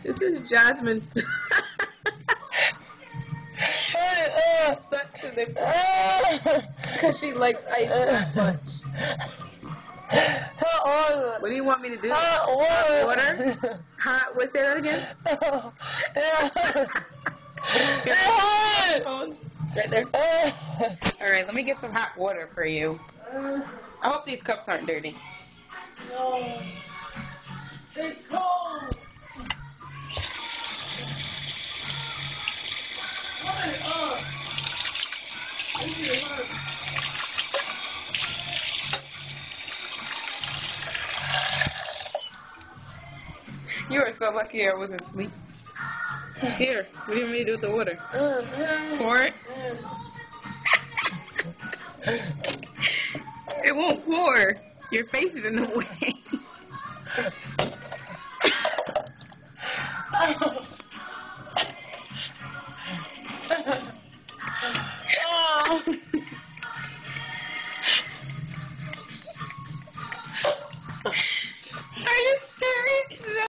This is Jasmine stuck to the because she likes ice that much. Hot water. What do you want me to do? Hot water. Hot? What? Say that again. Phone right there. All right, let me get some hot water for you. I hope these cups aren't dirty. No. It's cold. You are so lucky I wasn't asleep. Here, what do you want me to do with the water? Pour it? It won't pour. Your face is in the way.